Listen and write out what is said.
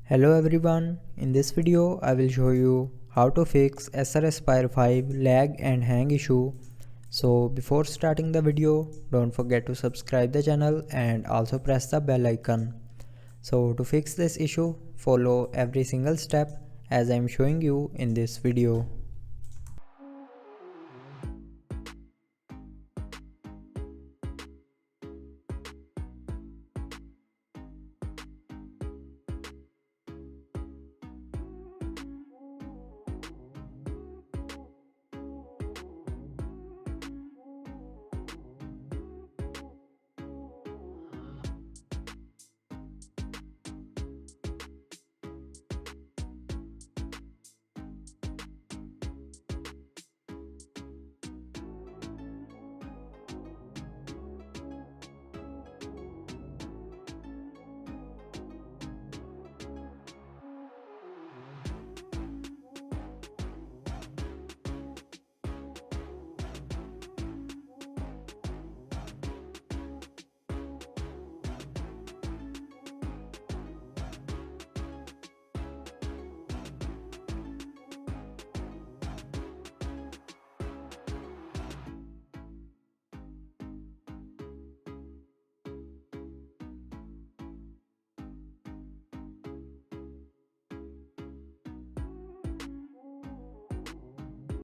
Hello everyone, in this video I will show you how to fix Acer Aspire 5 lag and hang issue. So before starting the video, don't forget to subscribe the channel and also press the bell icon. So to fix this issue, follow every single step as I am showing you in this video.